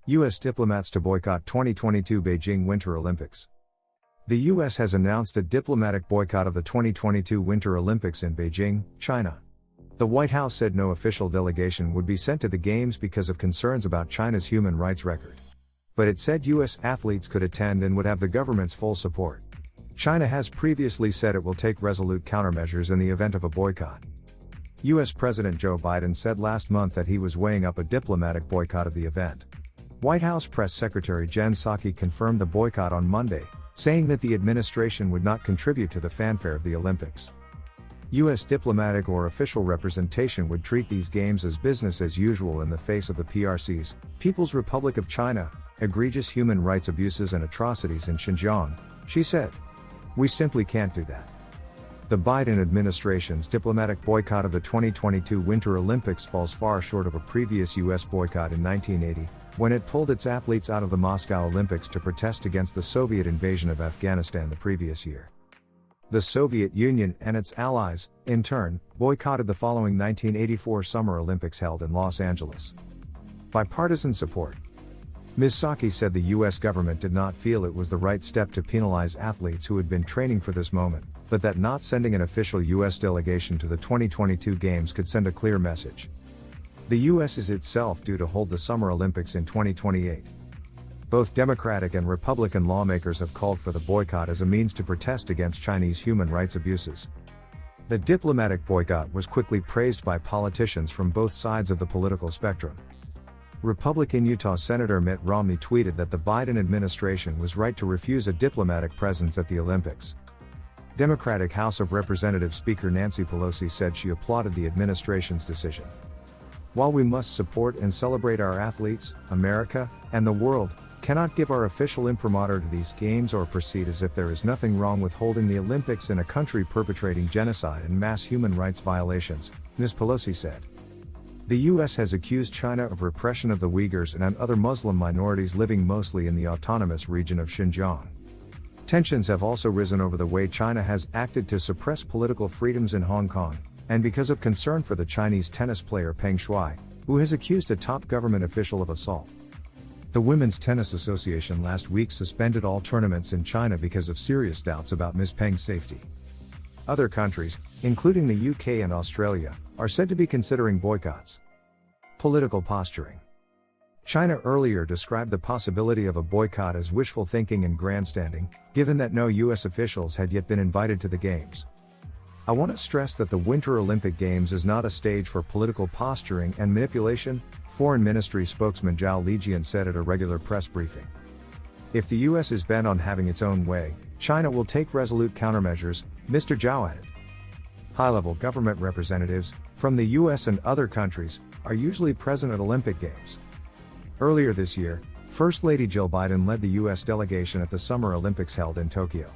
U.S. diplomats to boycott 2022 Beijing Winter Olympics. The U.S. has announced a diplomatic boycott of the 2022 Winter Olympics in Beijing, China. The White House said no official delegation would be sent to the Games because of concerns about China's human rights record. But it said U.S. athletes could attend and would have the government's full support. China has previously said it will take resolute countermeasures in the event of a boycott. U.S. President Joe Biden said last month that he was weighing up a diplomatic boycott of the event. White House Press Secretary Jen Psaki confirmed the boycott on Monday, saying that the administration would not contribute to the fanfare of the Olympics. U.S. diplomatic or official representation would treat these games as business as usual in the face of the PRC's, People's Republic of China, egregious human rights abuses and atrocities in Xinjiang, she said. We simply can't do that. The Biden administration's diplomatic boycott of the 2022 Winter Olympics falls far short of a previous U.S. boycott in 1980, when it pulled its athletes out of the Moscow Olympics to protest against the Soviet invasion of Afghanistan the previous year. The Soviet Union and its allies, in turn, boycotted the following 1984 Summer Olympics held in Los Angeles. Bipartisan support. Ms. Psaki said the U.S. government did not feel it was the right step to penalize athletes who had been training for this moment, but that not sending an official U.S. delegation to the 2022 Games could send a clear message. The U.S. is itself due to hold the Summer Olympics in 2028. Both Democratic and Republican lawmakers have called for the boycott as a means to protest against Chinese human rights abuses. The diplomatic boycott was quickly praised by politicians from both sides of the political spectrum. Republican Utah Senator Mitt Romney tweeted that the Biden administration was right to refuse a diplomatic presence at the Olympics. Democratic House of Representatives Speaker Nancy Pelosi said she applauded the administration's decision. While we must support and celebrate our athletes, America, and the world cannot give our official imprimatur to these games or proceed as if there is nothing wrong with holding the Olympics in a country perpetrating genocide and mass human rights violations, Ms. Pelosi said. The U.S. has accused China of repression of the Uyghurs and other Muslim minorities living mostly in the autonomous region of Xinjiang. Tensions have also risen over the way China has acted to suppress political freedoms in Hong Kong, and because of concern for the Chinese tennis player Peng Shuai, who has accused a top government official of assault. The Women's Tennis Association last week suspended all tournaments in China because of serious doubts about Ms. Peng's safety. Other countries, including the UK and Australia, are said to be considering boycotts. Political posturing. China earlier described the possibility of a boycott as wishful thinking and grandstanding, given that no US officials had yet been invited to the Games. I want to stress that the Winter Olympic Games is not a stage for political posturing and manipulation, Foreign Ministry spokesman Zhao Lijian said at a regular press briefing. If the US is bent on having its own way, China will take resolute countermeasures, Mr. Zhao added. High-level government representatives, from the US and other countries, are usually present at Olympic Games. Earlier this year, First Lady Jill Biden led the US delegation at the Summer Olympics held in Tokyo.